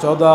14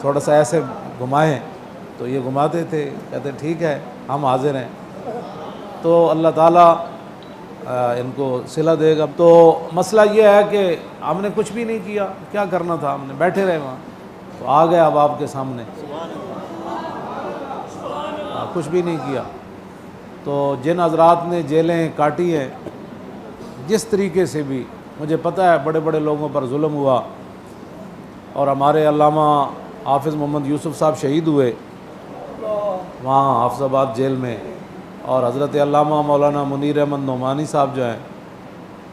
تھوڑا سا ایسے گھمائیں، تو یہ گھماتے تھے، کہتے ٹھیک ہے ہم حاضر ہیں۔ تو اللہ تعالیٰ ان کو صلہ دے گا۔ تو مسئلہ یہ ہے کہ ہم نے کچھ بھی نہیں کیا، کیا کرنا تھا، ہم نے بیٹھے رہے وہاں، تو آ گئے اب آپ کے سامنے، کچھ بھی نہیں کیا۔ تو جن حضرات نے جیلیں کاٹی ہیں، جس طریقے سے بھی، مجھے پتہ ہے بڑے بڑے لوگوں پر ظلم ہوا، اور ہمارے علامہ حافظ محمد یوسف صاحب شہید ہوئے وہاں حافظ آباد جیل میں، اور حضرت علامہ مولانا منیر احمد نعمانی صاحب جو ہیں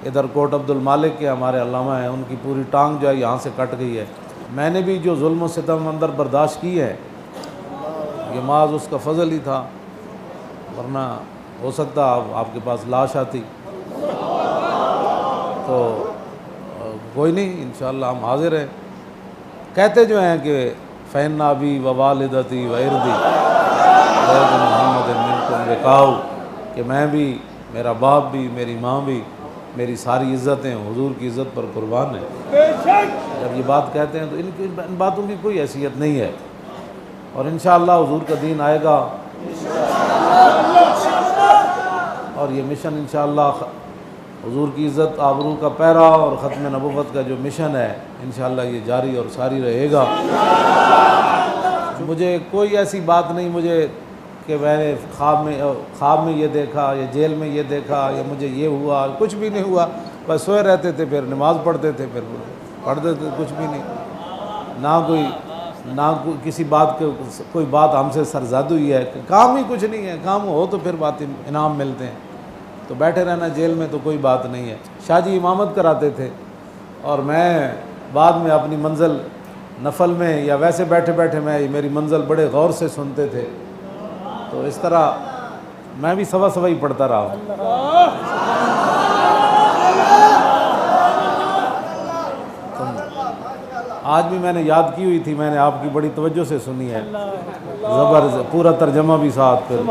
ادھر کوٹ عبد المالک کے ہمارے علامہ ہیں، ان کی پوری ٹانگ جو ہے یہاں سے کٹ گئی ہے۔ میں نے بھی جو ظلم و ستم اندر برداشت کی ہے، یہ محض اس کا فضل ہی تھا، ورنہ ہو سکتا آپ کے پاس لاش آتی۔ تو کوئی نہیں، انشاءاللہ ہم حاضر ہیں۔ کہتے جو ہیں کہ فین نابی و والدتی و اردی محمد منکم بکاؤ، کہ میں بھی، میرا باپ بھی، میری ماں بھی، میری ساری عزتیں حضور کی عزت پر قربان ہیں۔ جب یہ بات کہتے ہیں تو ان باتوں کی کوئی حیثیت نہیں ہے، اور انشاءاللہ حضور کا دین آئے گا، اور یہ مشن انشاءاللہ حضور کی عزت آبرو کا پیرا اور ختم نبوت کا جو مشن ہے، انشاءاللہ یہ جاری اور ساری رہے گا۔ مجھے کوئی ایسی بات نہیں مجھے کہ میں نے خواب میں یہ دیکھا، یا جیل میں یہ دیکھا، یا مجھے یہ ہوا، کچھ بھی نہیں ہوا۔ بس سوئے رہتے تھے، پھر نماز پڑھتے تھے، پھر پڑھتے تھے، کچھ بھی نہیں، نہ کسی بات کے کوئی بات ہم سے سرزد ہوئی ہے، کام ہی کچھ نہیں ہے۔ کام ہو تو پھر بات انعام ملتے ہیں، تو بیٹھے رہنا جیل میں تو کوئی بات نہیں ہے۔ شاہ جی امامت کراتے تھے، اور میں بعد میں اپنی منزل نفل میں یا ویسے بیٹھے بیٹھے میری منزل بڑے غور سے سنتے تھے، تو اس طرح میں بھی سوا ہی پڑھتا رہا ہوں۔ آج بھی میں نے یاد کی ہوئی تھی، میں نے آپ کی بڑی توجہ سے سنی ہے، زبردست پورا ترجمہ بھی ساتھ پھر۔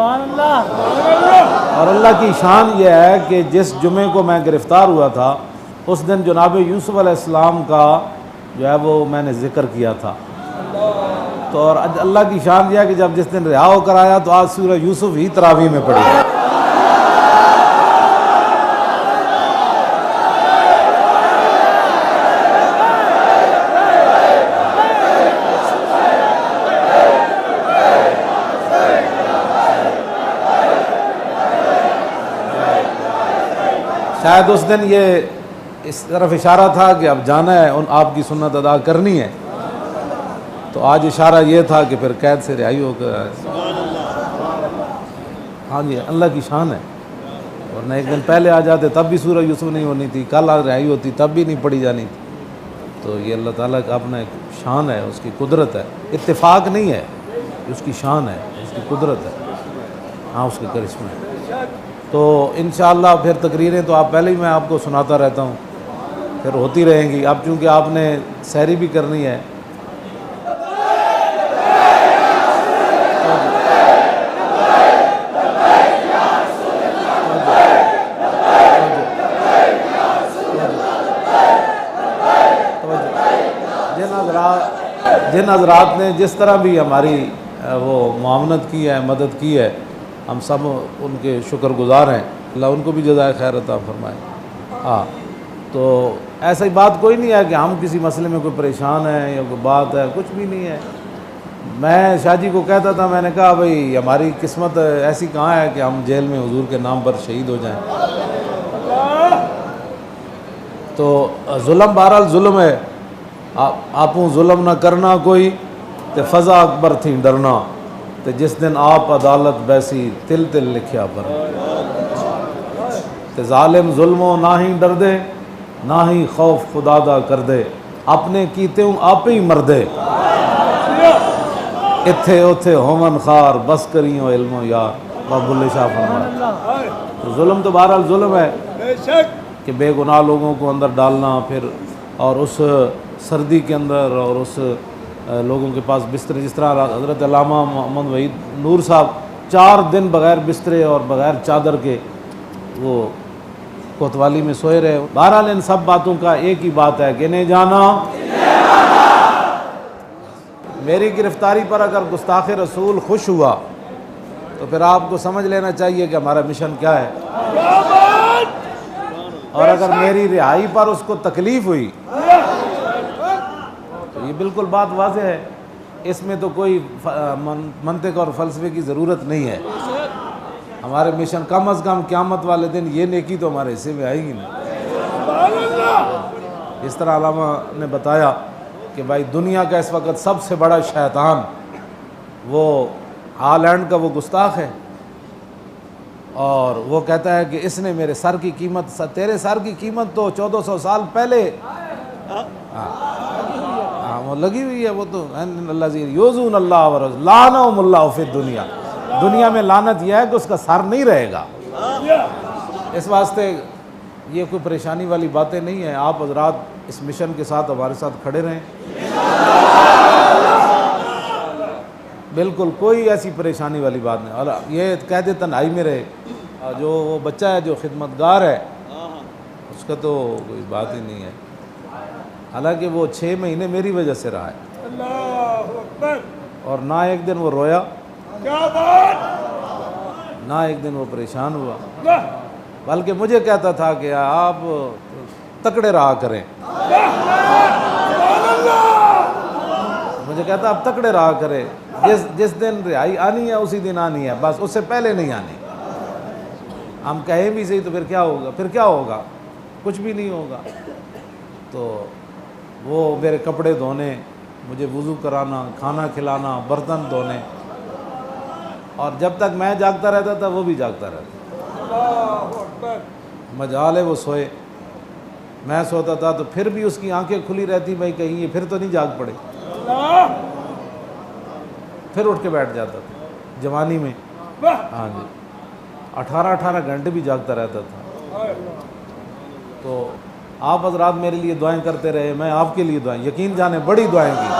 اور اللہ کی شان یہ ہے کہ جس جمعے کو میں گرفتار ہوا تھا، اس دن جناب یوسف علیہ السلام کا جو ہے وہ میں نے ذکر کیا تھا۔ تو اور اللہ کی شان یہ ہے کہ جس دن رہا ہو کر آیا تو آج سورہ یوسف ہی تراویح میں پڑھی ہے۔ شاید اس دن یہ اس طرف اشارہ تھا کہ اب جانا ہے، ان آپ کی سنت ادا کرنی ہے، تو آج اشارہ یہ تھا کہ پھر قید سے رہائی ہو کر۔ ہاں جی، اللہ کی شان ہے، ورنہ ایک دن پہلے آ جاتے تب بھی سورہ یوسف نہیں ہونی تھی، کل رہائی ہوتی تب بھی نہیں پڑھی جانی تھی۔ تو یہ اللہ تعالیٰ کا اپنا ایک شان ہے، اس کی قدرت ہے، اتفاق نہیں ہے، اس کی شان ہے، اس کی قدرت ہے، ہاں اس کے کرشمے ہے۔ تو انشاءاللہ پھر تقریریں تو آپ پہلے ہی میں آپ کو سناتا رہتا ہوں، پھر ہوتی رہیں گی۔ اب چونکہ آپ نے سحری بھی کرنی ہے، جن حضرات نے جس طرح بھی ہماری وہ معاونت کی ہے، مدد کی ہے، ہم سب ان کے شکر گزار ہیں، اللہ ان کو بھی جزائے خیر عطا فرمائے۔ ہاں، تو ایسی بات کوئی نہیں ہے کہ ہم کسی مسئلے میں کوئی پریشان ہیں یا کوئی بات ہے، کچھ بھی نہیں ہے۔ میں شاہ جی کو کہتا تھا، میں نے کہا بھئی ہماری قسمت ایسی کہاں ہے کہ ہم جیل میں حضور کے نام پر شہید ہو جائیں۔ تو ظلم بہرحال ظلم ہے، آپوں ظلم نہ کرنا کوئی، تے فضا اکبر تھی ڈرنا، تے جس دن آپ عدالت بیسی تل تل لکھیا پر، تے ظالم ظلموں نہ ہی ڈر دے، نہ ہی خوف خدا دا کر دے، اپنے کیتے ہوں آپ ہی مردے، اتھے اتھے ہومن خار بس کریوں علم و یار، باب اللہ شاہ فرمائے۔ تو ظلم تو بہرحال ظلم ہے کہ بے گناہ لوگوں کو اندر ڈالنا، پھر اور اس سردی کے اندر، اور اس لوگوں کے پاس بستر، جس طرح حضرت علامہ محمد وحید نور صاحب 4 دن بغیر بسترے اور بغیر چادر کے وہ کوتوالی میں سوئے رہے۔ بہرحال ان سب باتوں کا ایک ہی بات ہے کہ انہیں جانا میری گرفتاری پر اگر گستاخ رسول خوش ہوا تو پھر آپ کو سمجھ لینا چاہیے کہ ہمارا مشن کیا ہے، اور اگر میری رہائی پر اس کو تکلیف ہوئی تو یہ بالکل بات واضح ہے، اس میں تو کوئی منطق اور فلسفے کی ضرورت نہیں ہے۔ ہمارے مشن کم از کم قیامت والے دن یہ نیکی تو ہمارے حصے میں آئے گی نا۔ اس طرح علامہ نے بتایا کہ بھائی دنیا کا اس وقت سب سے بڑا شیطان وہ ہالینڈ کا وہ گستاخ ہے، اور وہ کہتا ہے کہ اس نے میرے سر کی قیمت، تیرے سر کی قیمت تو 1400 سال پہلے وہ لگی ہوئی ہے، وہ تو اللہ یوزون اللہ ورسولہ لعنہم اللہ فی الدنیا، دنیا میں لعنت یہ ہے کہ اس کا سر نہیں رہے گا۔ اس واسطے یہ کوئی پریشانی والی باتیں نہیں ہیں، آپ حضرات اس مشن کے ساتھ ہمارے ساتھ کھڑے رہیں، بالکل کوئی ایسی پریشانی والی بات نہیں۔ اور یہ قید تنہائی میں رہے، جو وہ بچہ ہے جو خدمتگار ہے اس کا تو کوئی بات ہی نہیں ہے، حالانکہ وہ 6 مہینے میری وجہ سے رہا ہے، اور نہ ایک دن وہ رویا، نہ ایک دن وہ پریشان ہوا، بلکہ مجھے کہتا تھا کہ آپ تکڑے رہا کریں، مجھے کہتا آپ تکڑے رہا کریں، جس دن رہائی آنی ہے اسی دن آنی ہے، بس اس سے پہلے نہیں آنی۔ ہم کہیں بھی صحیح تو پھر کیا ہوگا، پھر کیا ہوگا، کچھ بھی نہیں ہوگا۔ تو وہ میرے کپڑے دھونے، مجھے وضو کرانا، کھانا کھلانا، برتن دھونے، اور جب تک میں جاگتا رہتا تھا وہ بھی جاگتا رہتا، مجال ہے وہ سوئے، میں سوتا تھا تو پھر بھی اس کی آنکھیں کھلی رہتی، بھائی کہیں یہ پھر تو نہیں جاگ پڑے، پھر اٹھ کے بیٹھ جاتا تھا جوانی میں، ہاں جی 18 گھنٹے بھی جاگتا رہتا تھا۔ تو آپ حضرات میرے لیے دعائیں کرتے رہے، میں آپ کے لیے دعائیں، یقین جانے بڑی دعائیں کی۔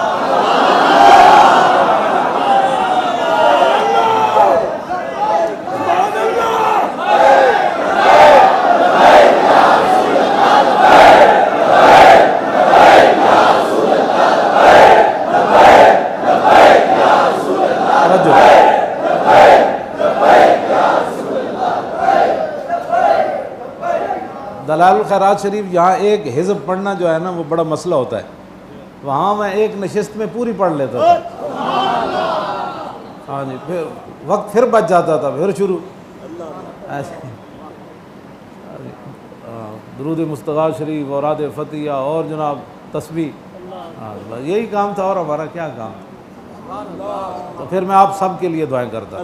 دلائل الخیرات شریف یہاں ایک حزب پڑھنا جو ہے نا وہ بڑا مسئلہ ہوتا ہے، وہاں میں ایک نشست میں پوری پڑھ لیتا تھا، ہاں جی، پھر وقت پھر بچ جاتا تھا، پھر شروع ایسے درود مصطفیٰ شریف، اوراد فتحیہ، اور جناب تسبیح، یہی کام تھا، اور ہمارا کیا کام۔ تو پھر میں آپ سب کے لیے دعائیں کرتا،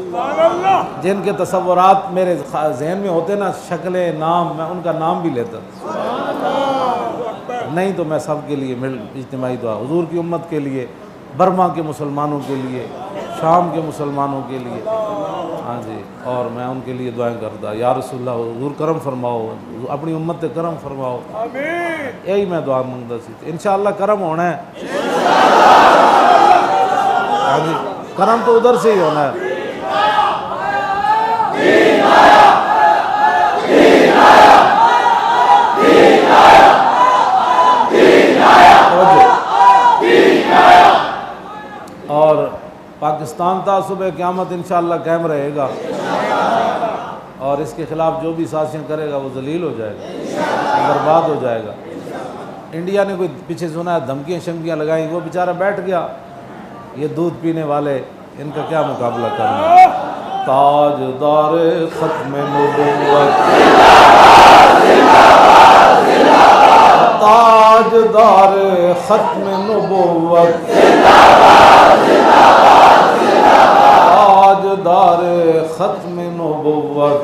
جن کے تصورات میرے ذہن میں ہوتے نا، شکلیں، نام، میں ان کا نام بھی لیتا، نہیں تو میں سب کے لیے اجتماعی دعا، حضور کی امت کے لیے، برما کے مسلمانوں کے لیے، شام کے مسلمانوں کے لیے، ہاں جی، اور میں ان کے لیے دعائیں کرتا، یا رسول اللہ حضور کرم فرماؤ، اپنی امت سے کرم فرماؤ، یہی میں دعا مانگتا سی، انشاءاللہ کرم ہونا ہے، ہاں جی، کرم تو ادھر سے ہی ہونا ہے۔ اور پاکستان تعصب قیامت انشاءاللہ قائم رہے گا، اور اس کے خلاف جو بھی سازشیں کرے گا وہ ذلیل ہو جائے گا، برباد ہو جائے گا۔ انڈیا نے کوئی پیچھے سنا ہے دھمکیاں شمکیاں لگائیں، وہ بیچارہ بیٹھ گیا، یہ دودھ پینے والے ان کا کیا مقابلہ کرنا۔ تاجدار ختم نبوت، تاجدار ختم نبوت، تاجدار ختم نبوت،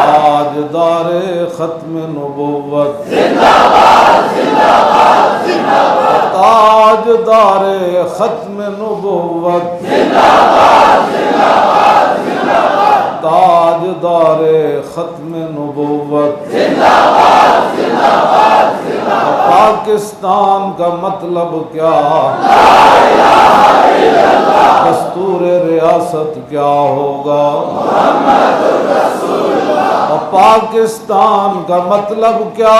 تاجدار ختم نبوت، تاجدار ختم نبوت، تاجدار ختم نبوت، پاکستان کا مطلب کیا، دستور ریاست کیا ہوگا، پاکستان کا مطلب کیا،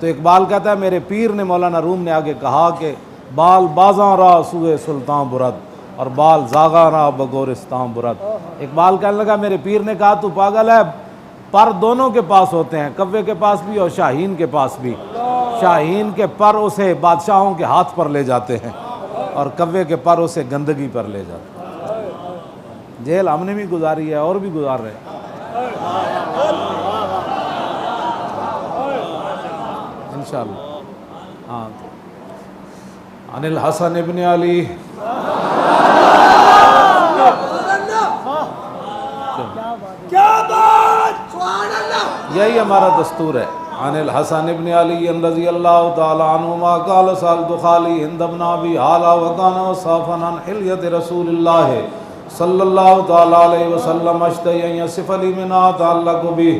تو اقبال کہتا ہے میرے پیر نے، مولانا روم نے آگے کہا کہ بال بازاں را سوئے سلطان برد اور بال زاغاں را بگورستان برد۔ اقبال کہنے لگا میرے پیر نے کہا تو پاگل ہے، پر دونوں کے پاس ہوتے ہیں، کوے کے پاس بھی اور شاہین کے پاس بھی۔ شاہین کے پر اسے بادشاہوں کے ہاتھ پر لے جاتے ہیں اور کوے کے پر اسے گندگی پر لے جاتے ہیں۔ جیل ہم نے بھی گزاری ہے اور بھی گزار رہے ہیں۔ انشاءاللہ۔ ہاں، عن الحسن ابن علی، یہی ہمارا دستور ہے۔ عن الحسن ابن علی رضی اللہ تعالی عنہما قال سألت خالی ہند بن ابی حالہ وکان وصافا عن حلیت رسول اللہ صلی اللہ تعالی علیہ وسلم اشتہی ان یصف لی منہا تعلق بھی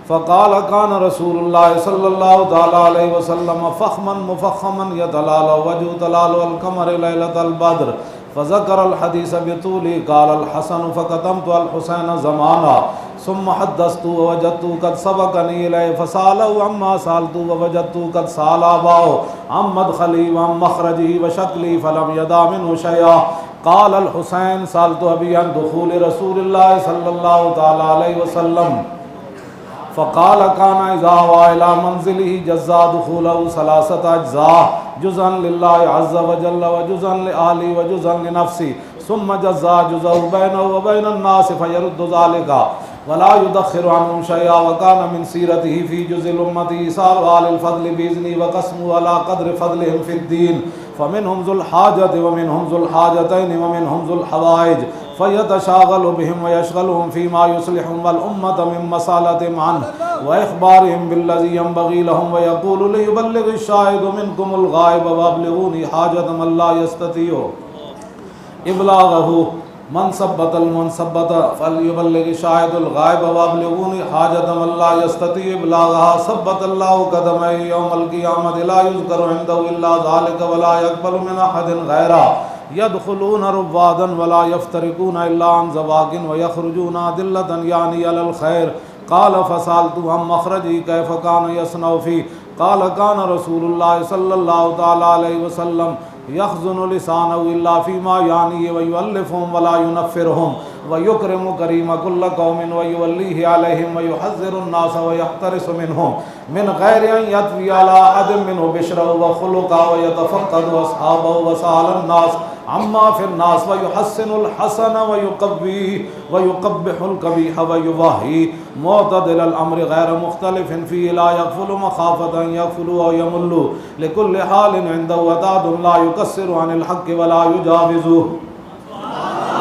فقال کان رسول اللہ صلی اللہ تعالی علیہ وسلم فخما مفخما یتلال وجہ تلال القمر لیلۃ البدر فذکر الحدیث بطولی قال الحسن فقدمت الحسین زمانا ثم حدثت ووجدت قد سبقني إليه فسأله عما سألت ووجدت قد سأل أباه عن مدخلي وعن مخرجي وشكلي فلم يدع منه شيئا قال الحسين سألت أبي عن دخول رسول الله صلى الله تعالى عليه وسلم فقال كان إذا هوى إلى منزله جزا دخوله ثلاثة أجزاء جزءا لله عز وجل وجزءا لأهله وجزءا لنفسه ثم جزا جزءه بينه وبين الناس فيرد ذلك ولا يدخر عنهم شيئا وكان من سيرته في جزء الأمة إيصال أهل الفضل بإذنه وقسمه على قدر فضلهم في الدين فمنهم ذو الحاجة ومنهم ذو الحاجتين ومنهم ذو الحوائج فيتشاغل بهم ويشغلهم فيما يصلحهم والأمة من مسالتهم عنه وإخبارهم بالذي ينبغي لهم ويقول ليبلغ الشاهد منكم الغائب وأبلغوني حاجة من لا يستطيع إبلاغه من ثبت المنثبت فليبلغ شاهد الغائب وابلغوني حاجة من لا يستطيع ابلاغها ثبت الله قدميه يوم القيامة لا يذكر عنده الا ذلك ولا يقبل من احد غيره يدخلون روادا ولا يفترقون الا عن زواج ويخرجون أدلة يعني على الخير قال فسألت عن مخرجه كيف كان يصنع فيه قال كان رسول الله صلى الله تعالى عليه وسلم يخزن لسانه إلا فيما يعنيه ويؤلفهم ولا ينفرهم ويكرم كريم كل قوم ويوليه عليهم ويحذر الناس ويحترس منهم من غير أن يطوي على أحد منه بشره وخلقه ويتفقد أصحابه وسأل الناس عما في الناس ويحسن الحسن ويقبح القبيح ويوهي معتدل الأمر غير مختلف فيه لا يغفل مخافة أن يغفلوا أو يملوا لكل حال عنده وداد لا يكسر عن الحق ولا يجاوزه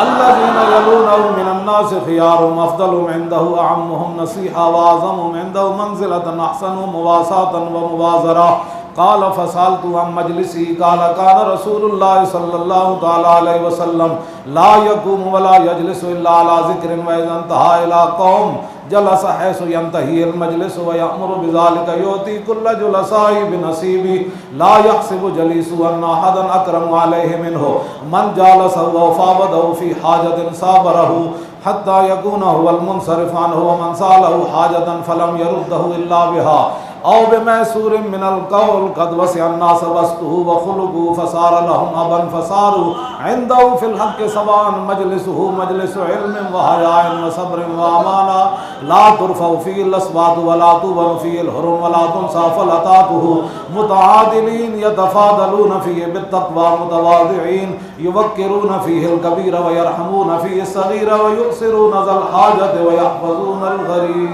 الذين يلونه من الناس خيارهم أفضلهم عنده أعمهم نصيحة وأعظمهم عنده منزلة أحسنهم مواساة ومبازرة قال فسألت عن مجلسه قال كان رسول الله صلى الله تعالى عليه وسلم لا يقوم ولا يجلس إلا على ذكر وإذا انتهى إلى قوم جلس حيث ينتهي المجلس ويأمر بذلك يؤتي كل جلسائه بنصيبه لا يحسب جليسه أن أحدا أكرم عليه منه من جالسه وفاوضه في حاجة صابره حتى يكون هو المنصرف عنه ومن سأله حاجة فلم يرده إلا بها أو بميسور من القول قد وسع الناس وسطه وخلقه فصار لهم أبا فصاروا عنده في الحق سواء مجلسه مجلس علم وحياء وصبر وأمانة لا ترفع فيه الأصوات ولا تبر فيه الحرم ولا تنسى فلتاته متعادلين يتفاضلون فيه بالتقوى متواضعين يوقرون فيه الكبير ويرحمون فيه الصغير ويؤثرون ذا الحاجة ويحفظون الغريب.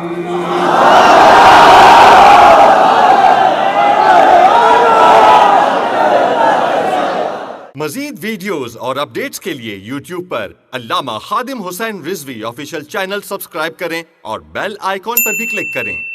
مزید ویڈیوز اور اپڈیٹس کے لیے یوٹیوب پر علامہ Khadim Hussain Rizvi official channel subscribe کریں اور بیل آئیکن پر بھی کلک کریں۔